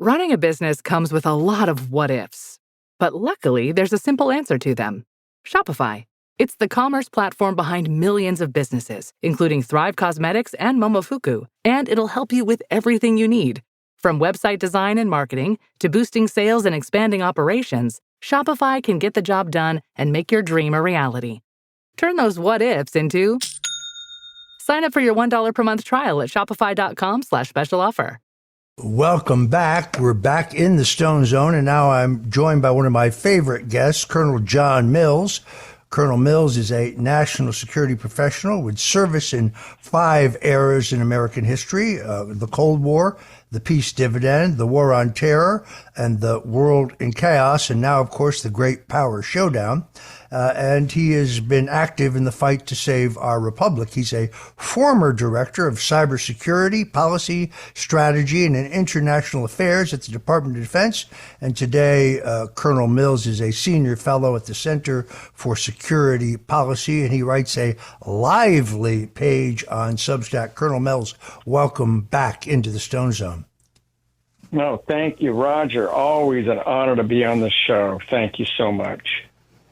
Running a business comes with a lot of what ifs, but luckily there's a simple answer to them. Shopify. It's the commerce platform behind millions of businesses, including Thrive Cosmetics and Momofuku, and it'll help you with everything you need. From website design and marketing to boosting sales and expanding operations, Shopify can get the job done and make your dream a reality. Turn those what ifs into... Sign up for your $1 per month trial at shopify.com/special offer. Welcome back. We're back in the Stone Zone, and now I'm joined by one of my favorite guests, Colonel John Mills. Colonel Mills is a national security professional with service in 5 eras in American history, the Cold War, the Peace Dividend, the War on Terror, and the World in Chaos, and now, of course, the Great Power Showdown. And he has been active in the fight to save our republic. He's a former director of cybersecurity, policy, strategy, and international affairs at the Department of Defense. And today, Colonel Mills is a senior fellow at the Center for Security Policy, and he writes a lively page on Substack. Colonel Mills, welcome back into the Stone Zone. No, thank you, Roger. Always an honor to be on the show. Thank you so much.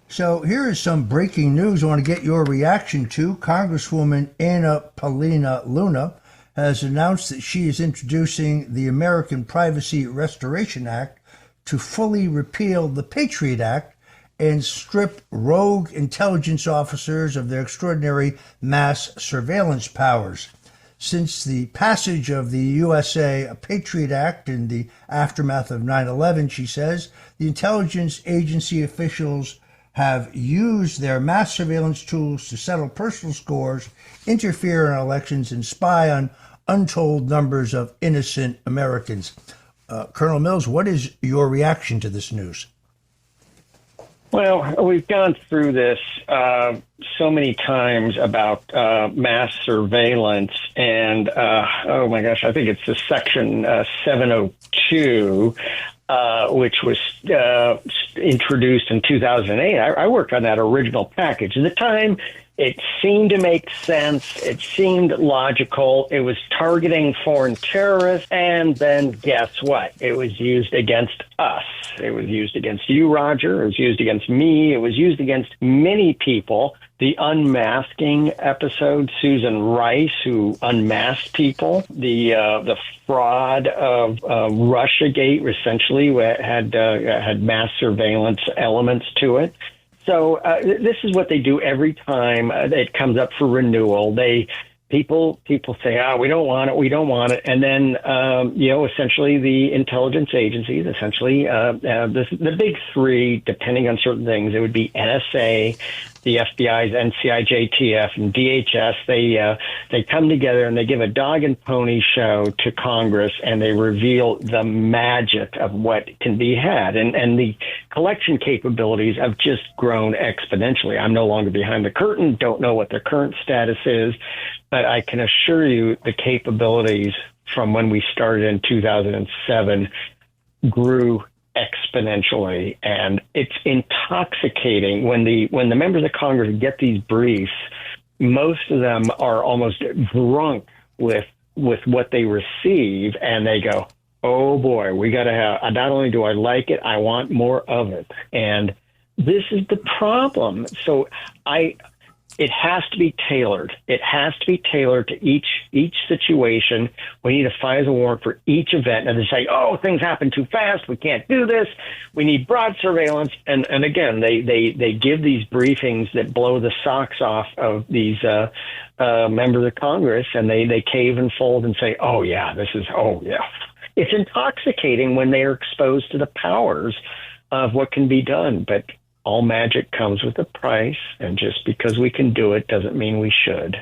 So here is some breaking news I want to get your reaction to. Congresswoman Anna Paulina Luna has announced that she is introducing the American Privacy Restoration Act to fully repeal the Patriot Act and strip rogue intelligence officers of their extraordinary mass surveillance powers. Since the passage of the USA Patriot Act in the aftermath of 9/11, she says, the intelligence agency officials have used their mass surveillance tools to settle personal scores, interfere in elections, and spy on untold numbers of innocent Americans. Colonel Mills, what is your reaction to this news? Well, we've gone through this so many times about mass surveillance, and oh my gosh, I think it's the Section 702, which was introduced in 2008. I worked on that original package. At the time, it seemed to make sense. It seemed logical. It was targeting foreign terrorists. And then guess what? It was used against us. It was used against you, Roger. It was used against me. It was used against many people. The unmasking episode, Susan Rice, who unmasked people. The fraud of Russiagate essentially had mass surveillance elements to it. So this is what they do every time it comes up for renewal. People say, we don't want it. And then, essentially the intelligence agencies, the big 3, depending on certain things, it would be NSA, the FBI's NCI, JTF, and DHS. They come together and they give a dog and pony show to Congress, and they reveal the magic of what can be had. And the collection capabilities have just grown exponentially. I'm no longer behind the curtain, don't know what their current status is, but I can assure you the capabilities from when we started in 2007 grew exponentially, and it's intoxicating when the members of Congress get these briefs. Most of them are almost drunk with what they receive, and they go, oh boy, we got to have, not only do I like it, I want more of it. And this is the problem. So it has to be tailored. It has to be tailored to each situation. We need a FISA warrant for each event. And they say, oh, things happen too fast. We can't do this. We need broad surveillance. And again, they give these briefings that blow the socks off of these members of Congress, and they cave and fold and say, oh, yeah. It's intoxicating when they are exposed to the powers of what can be done. But all magic comes with a price, and just because we can do it doesn't mean we should.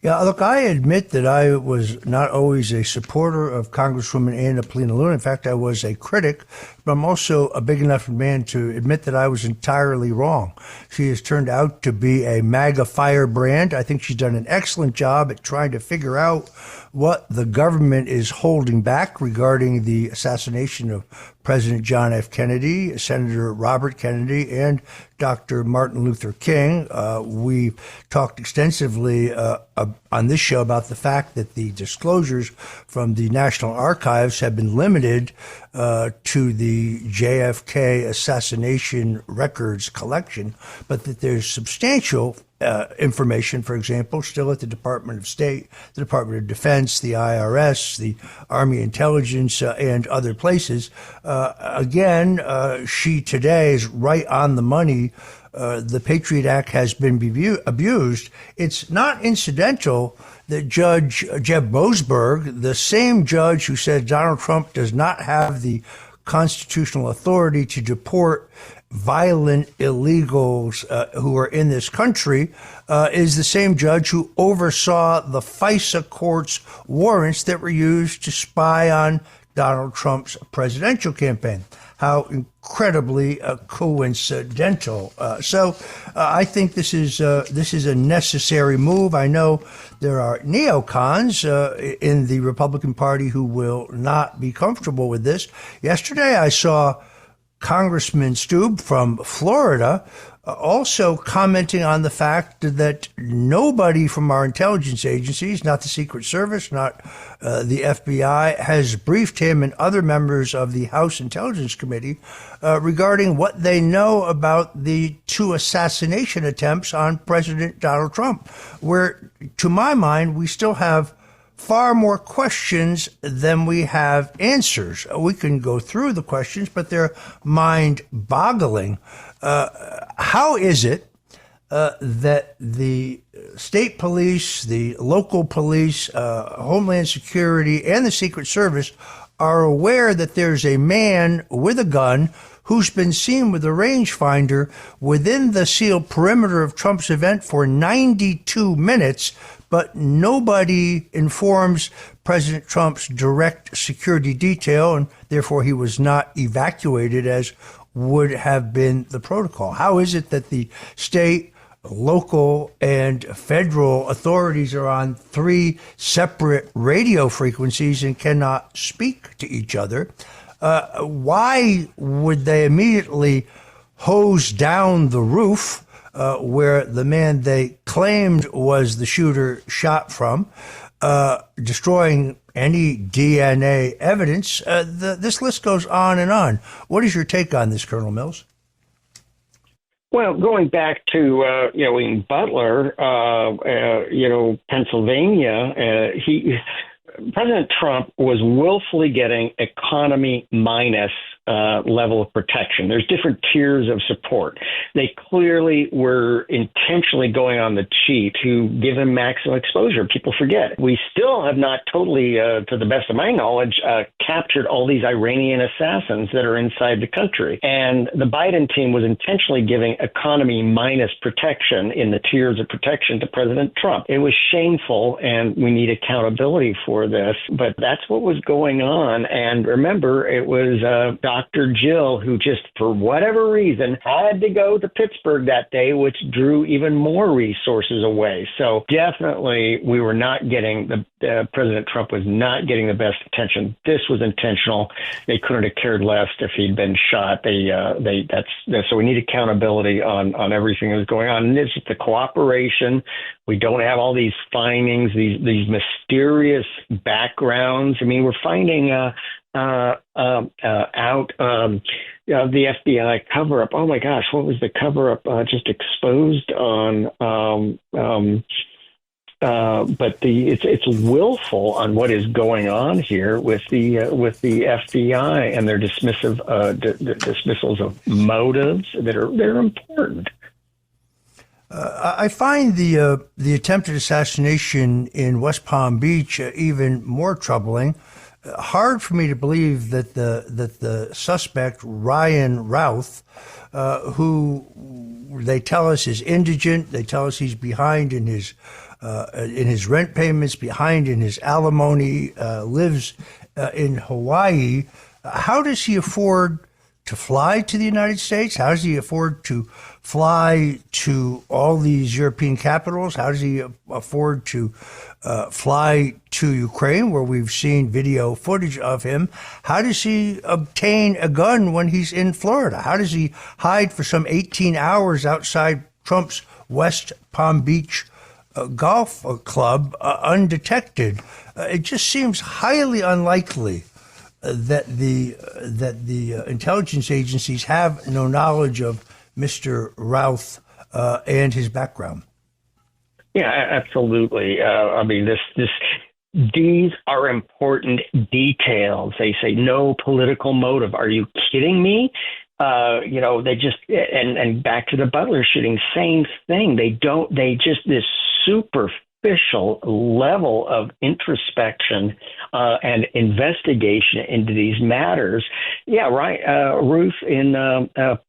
Yeah, look, I admit that I was not always a supporter of Congresswoman Anna Paulina Luna. In fact, I was a critic, but I'm also a big enough man to admit that I was entirely wrong. She has turned out to be a MAGA firebrand. I think she's done an excellent job at trying to figure out what the government is holding back regarding the assassination of President John F. Kennedy, Senator Robert Kennedy, and Dr. Martin Luther King. We talked extensively on this show about the fact that the disclosures from the National Archives have been limited to the JFK assassination records collection, but that there's substantial information, for example, still at the Department of State, the Department of Defense, the IRS, the Army Intelligence, and other places. Again, she today is right on the money. The Patriot Act has been abused. It's not incidental that Judge Jeb Boasberg, the same judge who said Donald Trump does not have the constitutional authority to deport violent illegals who are in this country, is the same judge who oversaw the FISA court's warrants that were used to spy on Donald Trump's presidential campaign. How incredibly coincidental. So I think this is a necessary move. I know there are neocons in the Republican Party who will not be comfortable with this. Yesterday I saw Congressman Stube from Florida also commenting on the fact that nobody from our intelligence agencies, not the Secret Service, not the FBI, has briefed him and other members of the House Intelligence Committee regarding what they know about the 2 assassination attempts on President Donald Trump, where, to my mind, we still have far more questions than we have answers. We can go through the questions, but they're mind-boggling. How is it that the state police, the local police, Homeland Security, and the Secret Service are aware that there's a man with a gun who's been seen with a rangefinder within the sealed perimeter of Trump's event for 92 minutes, but nobody informs President Trump's direct security detail, and therefore he was not evacuated as would have been the protocol? How is it that the state, local, and federal authorities are on 3 separate radio frequencies and cannot speak to each other? Why would they immediately hose down the roof where the man they claimed was the shooter shot from, destroying any DNA evidence? This list goes on and on. What is your take on this, Colonel Mills? Well, going back to in Butler, Pennsylvania, President Trump was willfully getting economy minus level of protection. There's different tiers of support. They clearly were intentionally going on the cheat to give him maximum exposure. People forget. We still have not totally, to the best of my knowledge, captured all these Iranian assassins that are inside the country. And the Biden team was intentionally giving economy minus protection in the tiers of protection to President Trump. It was shameful, and we need accountability for this. But that's what was going on. And remember, it was Dr. Jill, who just, for whatever reason, had to go to Pittsburgh that day, which drew even more resources away. So definitely we were not getting President Trump was not getting the best attention. This was intentional. They couldn't have cared less if he'd been shot. So we need accountability on everything that was going on. And it's the cooperation. We don't have all these findings, these mysterious backgrounds. I mean, we're finding out the FBI cover-up. Oh my gosh, what was the cover-up just exposed on? But it's willful on what is going on here with the FBI and their dismissals of motives that are important. I find the attempted assassination in West Palm Beach even more troubling. Hard for me to believe that the suspect, Ryan Routh, who they tell us is indigent, they tell us he's behind in his rent payments, behind in his alimony, lives in Hawaii. How does he afford to fly to the United States? How does he afford to fly to all these European capitals? How does he afford to fly to Ukraine, where we've seen video footage of him? How does he obtain a gun when he's in Florida? How does he hide for some 18 hours outside Trump's West Palm Beach golf club undetected? It just seems highly unlikely that the intelligence agencies have no knowledge of Mr. Routh and his background. Yeah, absolutely. I mean, these are important details. They say no political motive. Are you kidding me? They just, and back to the Butler shooting, same thing. They just, this superficial level of introspection and investigation into these matters. Yeah, right. Ruth in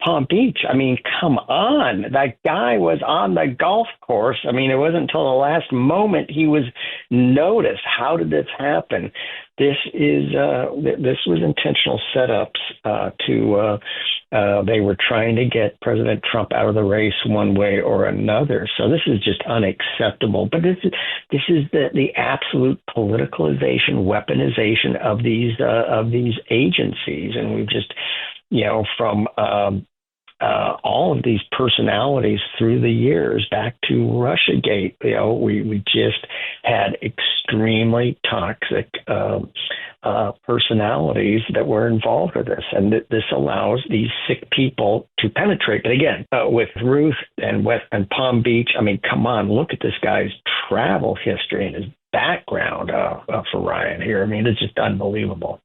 Palm Beach. I mean, come on. That guy was on the golf course. I mean, it wasn't until the last moment he was noticed. How did this happen? This was intentional setups they were trying to get President Trump out of the race one way or another. So this is just unacceptable. But this is the absolute politicalization, weaponization of these agencies, and we've just from all of these personalities through the years back to Russiagate. We just had extremely toxic personalities that were involved with this, and this allows these sick people to penetrate. But again, with Ruth and Palm Beach, I mean, come on, look at this guy's travel history and his background for Ryan here. I mean, it's just unbelievable.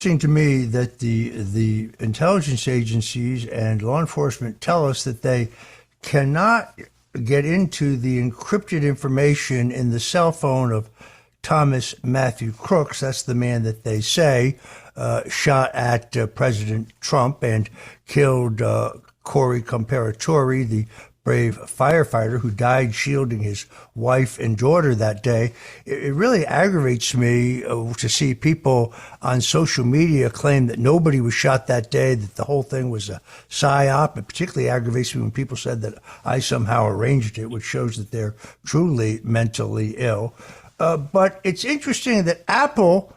Interesting to me that the intelligence agencies and law enforcement tell us that they cannot get into the encrypted information in the cell phone of Thomas Matthew Crooks. That's the man that they say shot at President Trump and killed Corey Comparatori, the brave firefighter who died shielding his wife and daughter that day. It really aggravates me to see people on social media claim that nobody was shot that day, that the whole thing was a psyop. It particularly aggravates me when people said that I somehow arranged it, which shows that they're truly mentally ill. But it's interesting that Apple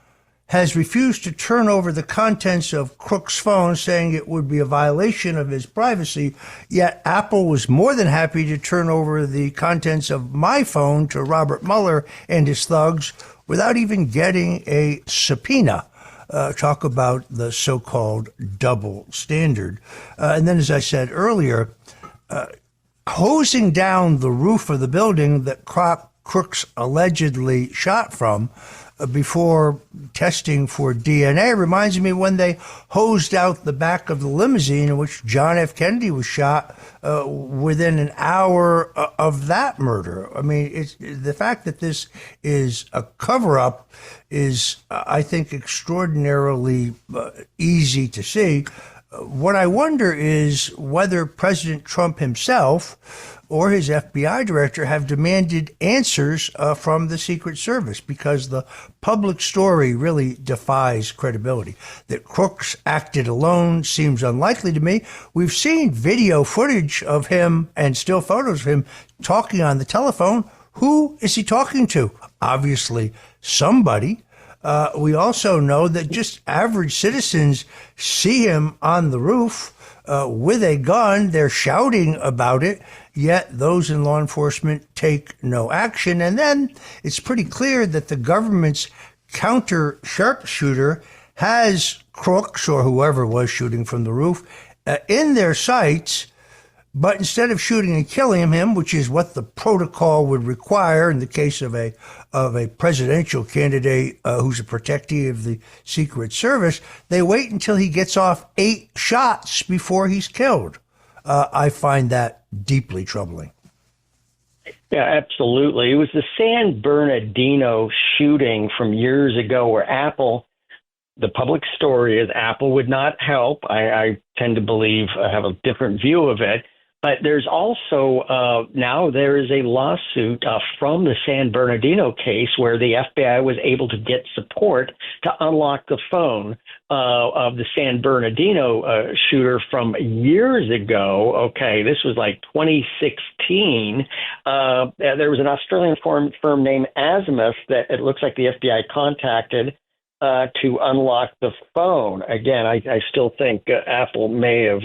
has refused to turn over the contents of Crook's phone, saying it would be a violation of his privacy. Yet Apple was more than happy to turn over the contents of my phone to Robert Mueller and his thugs without even getting a subpoena. Talk about the so-called double standard. And then, as I said earlier, hosing down the roof of the building that Crooks allegedly shot from before testing for DNA reminds me when they hosed out the back of the limousine in which John F. Kennedy was shot within an hour of that murder. I mean, it's the fact that this is a cover-up is, I think, extraordinarily easy to see. What I wonder is whether President Trump himself or his FBI director have demanded answers from the Secret Service, because the public story really defies credibility. That Crooks acted alone seems unlikely to me. We've seen video footage of him and still photos of him talking on the telephone. Who is he talking to? Obviously, somebody. We also know that just average citizens see him on the roof with a gun. They're shouting about it, yet those in law enforcement take no action. And then it's pretty clear that the government's counter sharpshooter has Crooks, or whoever was shooting from the roof, in their sights. But instead of shooting and killing him, which is what the protocol would require in the case of a presidential candidate who's a protectee of the Secret Service, they wait until he gets off 8 shots before he's killed. I find that deeply troubling. Yeah, absolutely. It was the San Bernardino shooting from years ago where the public story is Apple would not help. I tend to believe, I have a different view of it. But there's also now there is a lawsuit from the San Bernardino case where the FBI was able to get support to unlock the phone of the San Bernardino shooter from years ago. Okay, this was like 2016. There was an Australian firm named Azimuth that it looks like the FBI contacted to unlock the phone. Again, I still think Apple may have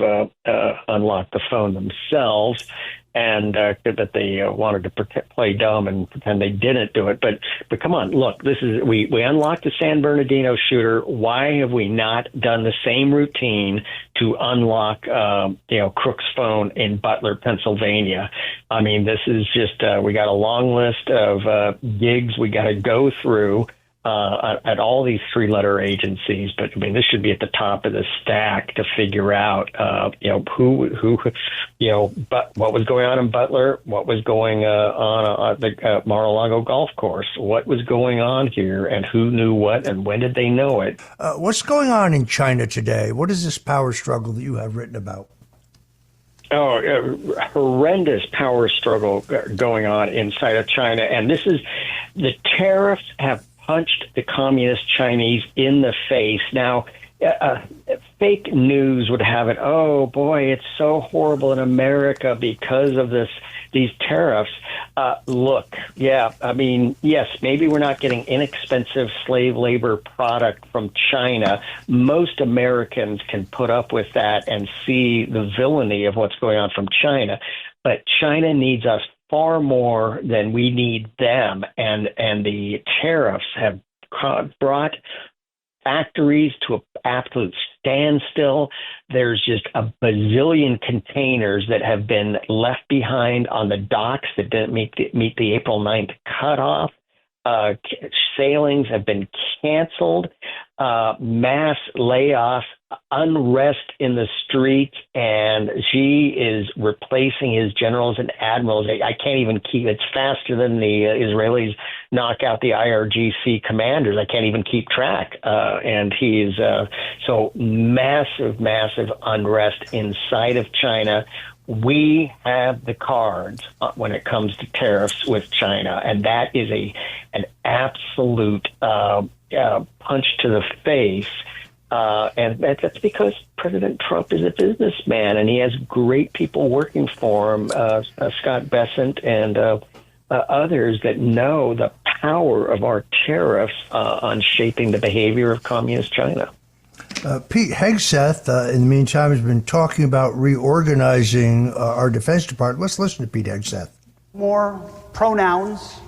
unlocked the phone themselves, and that they wanted to play dumb and pretend they didn't do it. But come on, look, this is we unlocked the San Bernardino shooter. Why have we not done the same routine to unlock Crook's phone in Butler, Pennsylvania? I mean, this is just we got a long list of gigs we got to go through at all these three-letter agencies, but I mean, this should be at the top of the stack to figure out, but what was going on in Butler, what was going on at the Mar-a-Lago golf course, what was going on here, and who knew what, and when did they know it? What's going on in China today? What is this power struggle that you have written about? Horrendous power struggle going on inside of China, and this is the tariffs have punched the communist Chinese in the face. Now, fake news would have it, oh boy, it's so horrible in America because of these tariffs. Look, yeah, I mean, yes, maybe we're not getting inexpensive slave labor product from China. Most Americans can put up with that and see the villainy of what's going on from China. But China needs us far more than we need them, and the tariffs have brought factories to an absolute standstill. There's just a bazillion containers that have been left behind on the docks that didn't meet the April 9th cutoff. Sailings have been canceled, mass layoffs, unrest in the streets, and Xi is replacing his generals and admirals. I can't even keep it's faster than the Israelis knock out the IRGC commanders. I can't even keep track. And he's so massive unrest inside of China. We have the cards when it comes to tariffs with China, and that is an absolute punch to the face. And that's because President Trump is a businessman, and he has great people working for him, Scott Bessent and others that know the power of our tariffs on shaping the behavior of communist China. Pete Hegseth, in the meantime, has been talking about reorganizing our Defense Department. Let's listen to Pete Hegseth. More pronouns,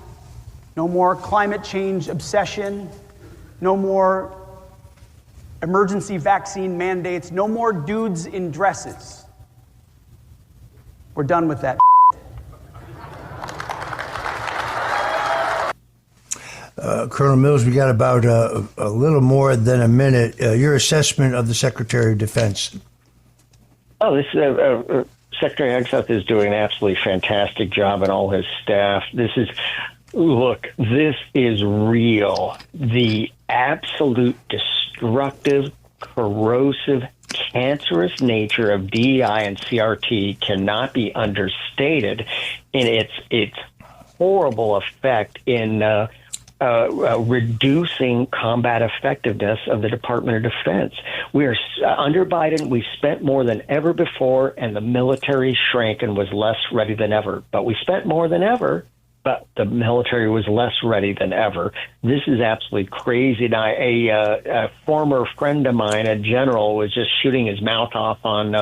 no more climate change obsession, no more emergency vaccine mandates, no more dudes in dresses. We're done with that. Colonel Mills, we got about a little more than a minute. Your assessment of the Secretary of Defense. Oh, this Secretary Hegseth is doing an absolutely fantastic job, and all his staff. This is real. The absolute destructive, corrosive, cancerous nature of DEI and CRT cannot be understated in its horrible effect in reducing combat effectiveness of the Department of Defense. We are under Biden. We spent more than ever before, and the military shrank and was less ready than ever. But we spent more than ever, but the military was less ready than ever. This is absolutely crazy. Now, a former friend of mine, a general, was just shooting his mouth off on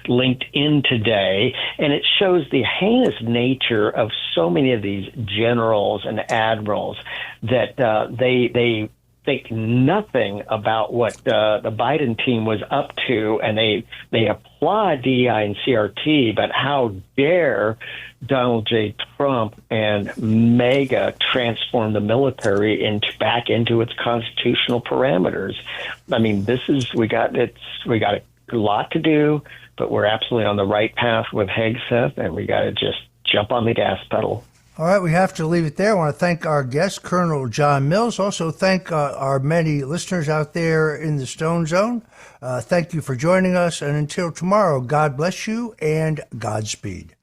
LinkedIn today, and it shows the heinous nature of so many of these generals and admirals that they think nothing about what the Biden team was up to, and they applaud DEI and CRT, but how dare Donald J. Trump and MAGA transform the military back into its constitutional parameters. I mean, we got a lot to do, but we're absolutely on the right path with Hegseth, and we got to just jump on the gas pedal. All right, we have to leave it there. I want to thank our guest, Colonel John Mills. Also, thank our many listeners out there in the Stone Zone. Thank you for joining us. And until tomorrow, God bless you and Godspeed.